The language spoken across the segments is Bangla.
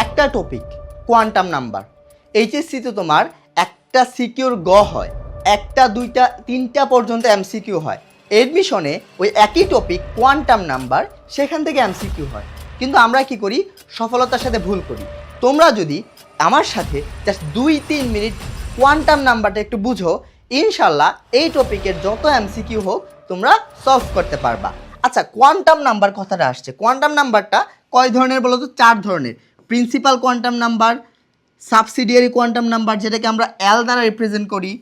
একটা টপিক কোয়ান্টাম নাম্বার। এইচএসসিতে তোমার একটা সিকিউর গ হয়, একটা দুইটা তিনটা পর্যন্ত এমসিকিউ হয়। এডমিশনে ওই একই টপিক কোয়ান্টাম নাম্বার, সেখান থেকে এমসিকিউ হয়। কিন্তু আমরা কি করি? সফলতার সাথে ভুল করি। তোমরা যদি আমার সাথে জাস্ট 2-3 মিনিট কোয়ান্টাম নাম্বারটা একটু বুঝো, ইনশাল্লাহ এই টপিকের যত এমসিকিউ হোক তোমরা সলভ করতে পারবা। আচ্ছা, কোয়ান্টাম নাম্বার কথাটা আসছে। কোয়ান্টাম নাম্বারটা কয় ধরনের বলো তো? 4 ধরনের। Principal quantum number, subsidiary quantum number যেটাকে আমরা এল দ্বারা রিপ্রেজেন্ট করি,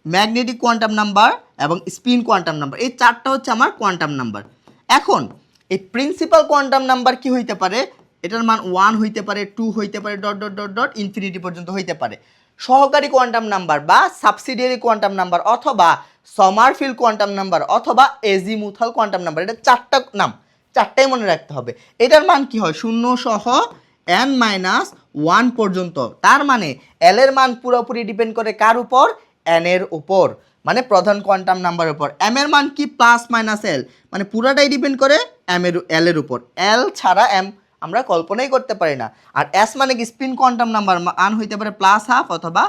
ম্যাগনেটিক কোয়ান্টাম নাম্বার এবং স্পিন কোয়ান্টাম নাম্বার। এই 4টা হচ্ছে আমার কোয়ান্টাম নাম্বার। এখন এই প্রিন্সিপাল কোয়ান্টাম নাম্বার কি হইতে পারে? এটার মান 1 হইতে পারে, 2 হইতে পারে, dot dot dot dot infinity পর্যন্ত হইতে পারে। সহকারী কোয়ান্টাম নাম্বার বা সাবসিডিয়ারি কোয়ান্টাম নাম্বার অথবা সমারফিল্ড কোয়ান্টাম নাম্বার অথবা এজিমুথাল কোয়ান্টাম নাম্বার, এটা 4টা নাম, 4টাই মনে রাখতে হবে। এটার মান কি হয়? 0 সহ n-1 পর্যন্ত। তার মানে এল এর মান পুরোপুরি ডিপেন্ড করে কার উপর? এন এর উপর, মানে প্রধান কোয়ান্টাম নাম্বারের উপর। এম এর মান কি? প্লাস মাইনাস এল, মানে পুরাটাই ডিপেন্ড করে এল এর উপর। এল ছাড়া এম আমরা কল্পনাই করতে পারি না। আর এস মানে কি? স্পিন কোয়ান্টাম নাম্বার, মান হইতে পারে প্লাস হাফ অথবা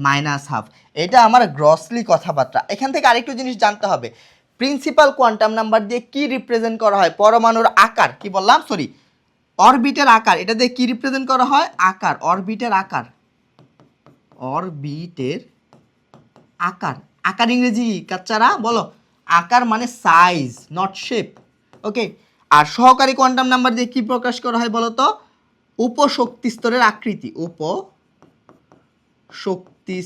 মাইনাস হাফ। এটা আমার গ্রসলি কথাবার্তা। এখান থেকে আরেকটু জিনিস জানতে হবে, প্রিন্সিপাল কোয়ান্টাম নাম্বার দিয়ে কি রিপ্রেজেন্ট করা হয়? পরমাণুর আকার। কি বললাম? সরি, অরবিটের আকার। এটা দিয়ে কি রিপ্রেজেন্ট করা হয়? আকার, অরবিটের আকার। অরবিটের আকার। আকার ইংরেজি কাচ্চারা বলো? আকার মানে সাইজ, নট শেপ। ওকে। আর সহকারী কোয়ান্টাম নাম্বার দিয়ে কি প্রকাশ করা হয় বলো তো? উপশক্তি স্তরের আকৃতি, উপশক্তি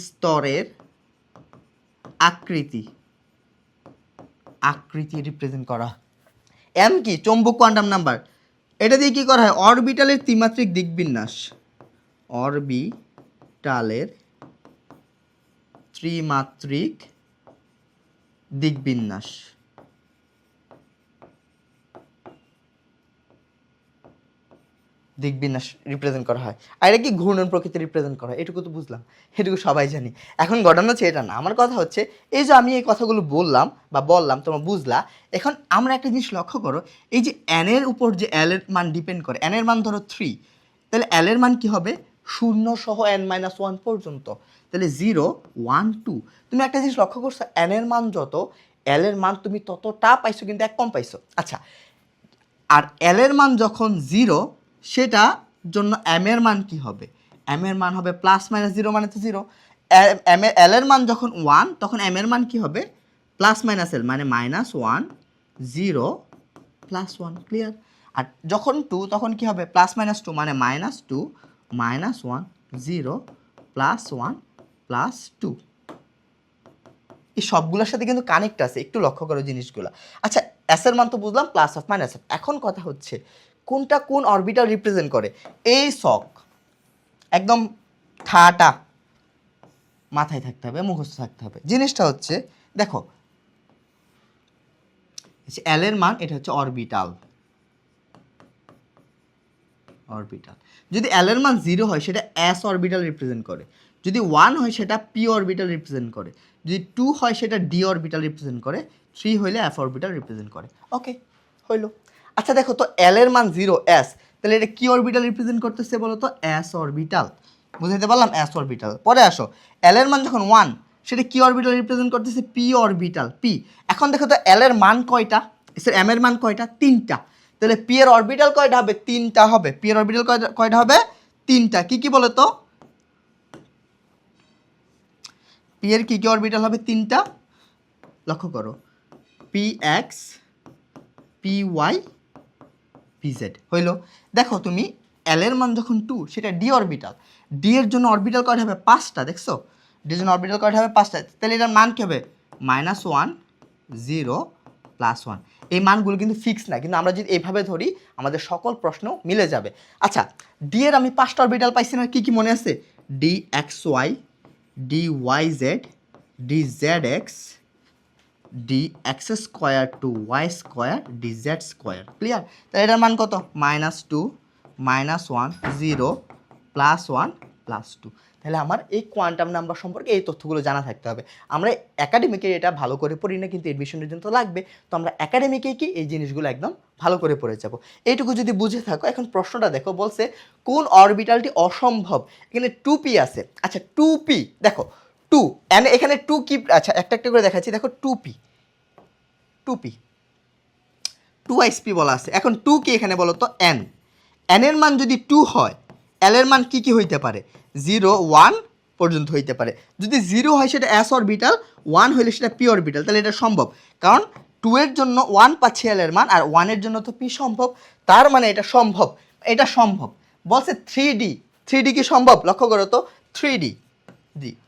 স্তরের আকৃতি, আকৃতি রিপ্রেজেন্ট করা। এম কি? চৌম্বক কোয়ান্টাম নাম্বার। এটা দিয়ে কি করা হয়? অরবিটালের ত্রিমাত্রিক দিকবিন্যাস, অরবিটালের ত্রিমাত্রিক দিকবিন্যাস। দিকবিন্যাস রিপ্রেজেন্ট করা হয়। আর এটা কি? ঘূর্ণন প্রকৃতি রিপ্রেজেন্ট করা হয়। এটুকু তো বুঝলাম, এটুকু সবাই জানি। এখন ঘটনা হচ্ছে এটা না, আমার কথা হচ্ছে এই যে আমি এই কথাগুলো বললাম বা বললাম, তোমরা বুঝলা। এখন আমরা একটা জিনিস লক্ষ্য করো, এই যে এন এর উপর যে এল এর মান ডিপেন্ড করে, এন এর মান ধরো 3, তাহলে এল এর মান কি হবে? 0 সহ n-1 পর্যন্ত। তাহলে 0, 1, 2। তুমি একটা জিনিস লক্ষ্য করছো, এন এর মান যত, এল এর মান তুমি ততটা পাইছো, কিন্তু এক কম পাইছো। আচ্ছা, আর এল এর মান যখন 0, সেটা জন্য এম এর মান কি হবে? এম এর মান হবে প্লাস মাইনাস 0 মানে তো 0। এল এর মান যখন 1, তখন এম এর মান কি হবে? প্লাস মাইনাস এল মানে -1, 0, +1। ক্লিয়ার? আর যখন 2, তখন কি হবে? প্লাস মাইনাস 2 মানে -2, -1, 0, +1, +2। এই সবগুলোর সাথে কিন্তু কানেক্ট আছে, একটু লক্ষ্য করো জিনিসগুলো। আচ্ছা, এস এর মান তো বুঝলাম, প্লাস অফ মাইনাস অফ। এখন কথা হচ্ছে কোনটা কোন অরবিটাল রিপ্রেজেন্ট করে? এই সক একদম ঠাটা মাথায় থাকতে হবে, মুখস্থ থাকতে হবে। জিনিসটা হচ্ছে দেখো, এল এর মান, এটা হচ্ছে অরবিটাল, অরবিটাল। যদি এল এর মান 0 হয়, সেটা এস অরবিটাল রিপ্রেজেন্ট করে। যদি 1 হয়, সেটা পি অরবিটাল রিপ্রেজেন্ট করে। যদি 2 হয়, সেটা ডি অরবিটাল রিপ্রেজেন্ট করে। 3 হইলে এফ অরবিটাল রিপ্রেজেন্ট করে। ওকে, হইলো। আচ্ছা দেখো তো, এল এর মান 0, এস, তাহলে এটা কি অরবিটাল রিপ্রেজেন্ট করতেছে বলো তো? S orbital. বুঝাইতে পারলাম? S orbital. পরে আসো, এল এর মান যখন 1, সেটা কি অরবিটাল রিপ্রেজেন্ট করতেছে? P orbital, P. এখন দেখো তো, এল এর মান কয়টা? এম এর মান কয়টা? 3টা। তাহলে পি এর অরবিটাল কয়টা হবে? 3টা হবে। পি এর অরবিটাল কয়টা হবে? 3টা। কি কি বলো তো? পি এর কি কি অরবিটাল হবে? 3টা। লক্ষ্য করো, P X, P Y, P Z. হইলো। দেখো তুমি, এল এর মান যখন 2, সেটা ডি অরবিটাল। ডি এর জন্য অরবিটাল কয়টা হবে? 5টা। দেখছো? ডি এর জন্য অরবিটাল কয়টা হবে? 5টা। তাহলে এটার মান কি হবে? -1, 0, +1। এই মানগুলো কিন্তু ফিক্স না, কিন্তু আমরা যদি এইভাবে ধরি, আমাদের সকল প্রশ্ন মিলে যাবে। আচ্ছা, ডি এর আমি 5টা অরবিটাল পাইছি না? কি কি মনে আছে? D X Y, D Y Z, D Z X, D X square to Y square, D Z square. Clear? তাহলে এটার মান কত? -2, -1, 0, +1, +2। তাহলে আমার এই কোয়ান্টাম নাম্বার সম্পর্কে এই তথ্যগুলো জানা থাকতে হবে। আমরা একাডেমিকে এটা ভালো করে পড়ি না, কিন্তু এডমিশনের জন্য তো লাগবে। তো আমরা একাডেমিকে কি এই জিনিসগুলো একদম ভালো করে পড়ে যাব। এইটুকু যদি বুঝে থাকো, এখন প্রশ্নটা দেখো, বলছে কোন অরবিটালটি অসম্ভব। এখানে 2p আছে। আচ্ছা 2p দেখো, 2 এখানে 2 কি, আচ্ছা একটা একটা করে দেখাচ্ছি। দেখো 2p 2sp বলা আছে। এখন 2 কি এখানে বলো তো n এর মান যদি 2 হয়, l এর মান কি কি হইতে পারে? 0 1 পর্যন্ত হইতে পারে। যদি 0 হয় সেটা s অরবিটাল, 1 হইলে সেটা p অরবিটাল। তাহলে এটা সম্ভব, কারণ 2 এর জন্য 1 পাচ্ছি l এর মান, আর 1 এর জন্য তো p সম্ভব। তার মানে এটা সম্ভব, এটা সম্ভব। বলছে 3D কি সম্ভব? লক্ষ্য করো তো, 3D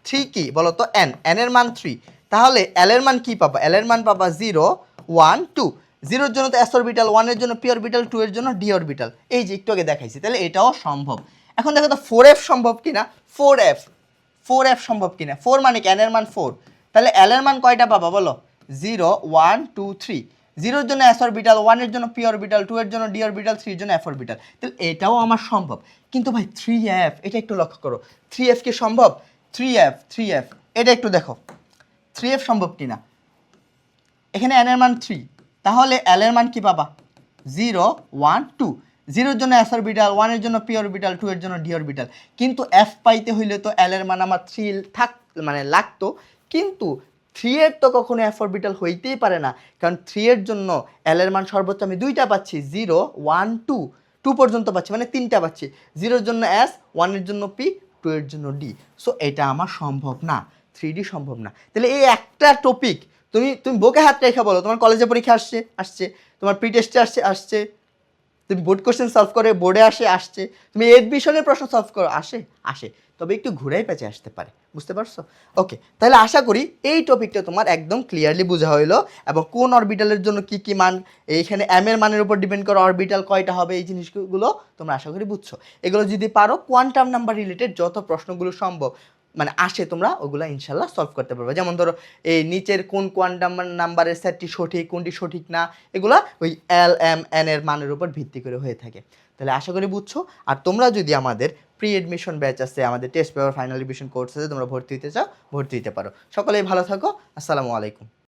3 কি বলো তো? n এর মান 3। তাহলে l এর মান কি পাবা? l এর মান পাবা 0 1 2। 0 এর জন্য তো s অরবিটাল, 1 এর জন্য p অরবিটাল, 2 এর জন্য d অরবিটাল। এই যে একটু আগে দেখাইছি, তাহলে এটাও সম্ভব। এখন দেখো তো 4f সম্ভব কিনা। 4f সম্ভব কিনা। 4 মানে কি? n এর মান 4। তাহলে l এর মান কয়টা পাবা বলো? 0 1 2 3। 0 এর জন্য s অরবিটাল, 1 এর জন্য p অরবিটাল, 2 এর জন্য d অরবিটাল, 3 এর জন্য f অরবিটাল। তাহলে এটাও আমার সম্ভব। কিন্তু ভাই 3f, এটা একটু লক্ষ্য করো, 3f কি সম্ভব? 3f এটা একটু দেখো 3f সম্ভব কিনা। এখানে n এর মান 3, তাহলে l এর মান কি পাবা? 0 1 2। 0 এর জন্য s অরবিটাল, 1 এর জন্য p অরবিটাল, 2 এর জন্য d অরবিটাল। কিন্তু f পাইতে হইলে তো l এর মান আমার 3 মানে লাগতো, কিন্তু 3 এর তো কখনো f অরবিটাল হইতেই পারে না, কারণ 3 এর জন্য l এর মান সর্বোচ্চ আমি 2টা পাচ্ছি, 0 1 2। 2 পর্যন্ত পাচ্ছি, মানে 3টা পাচ্ছি। 0 এর জন্য s, 1 এর জন্য p, 2 এর জন্য d। সো এটা আমার সম্ভব না, 3D সম্ভব না। তাহলে এই একটা টপিক তুমি বুকে হাত রেখে বলো, তোমার কলেজে পরীক্ষা আসছে, তোমার প্রি টেস্টে আসছে, তুমি বোর্ড কোশ্চেন সলভ করে বোর্ডে আসছে, তুমি এডমিশনের প্রশ্ন সলভ করো, আসে, তবে একটু ঘুরাই পেঁচে আসতে পারে। বুঝতে পারছো? ওকে, তাহলে আশা করি এই টপিকটা তোমার একদম ক্লিয়ারলি বোঝা হইলো, এবং কোন অরবিটালের জন্য কি কি মান, এইখানে m এর মানের উপর ডিপেন্ড করে অরবিটাল কয়টা হবে, এই জিনিসগুলো তোমরা আশা করি বুঝছো। এগুলো যদি পারো, কোয়ান্টাম নাম্বার রিলেটেড যত প্রশ্নগুলো সম্ভব মানে আসে, তোমরা ওগুলো ইনশাল্লাহ সলভ করতে পারবে। যেমন ধরো এই নিচের কোন কোয়ান্টাম নাম্বারের সেটটি সঠিক, কোনটি সঠিক না, এগুলা ওই l m n এর মানের উপর ভিত্তি করে হয়ে থাকে। তাহলে আশা করি বুঝছো। আর তোমরা যদি আমাদের প্রি এডমিশন ব্যাচ আছে, আমাদের test paper final revision course আছে, তোমরা ভর্তি হতে চাও, ভর্তি হতে পারো। সকলেই ভালো থাকো। আসসালামু আলাইকুম।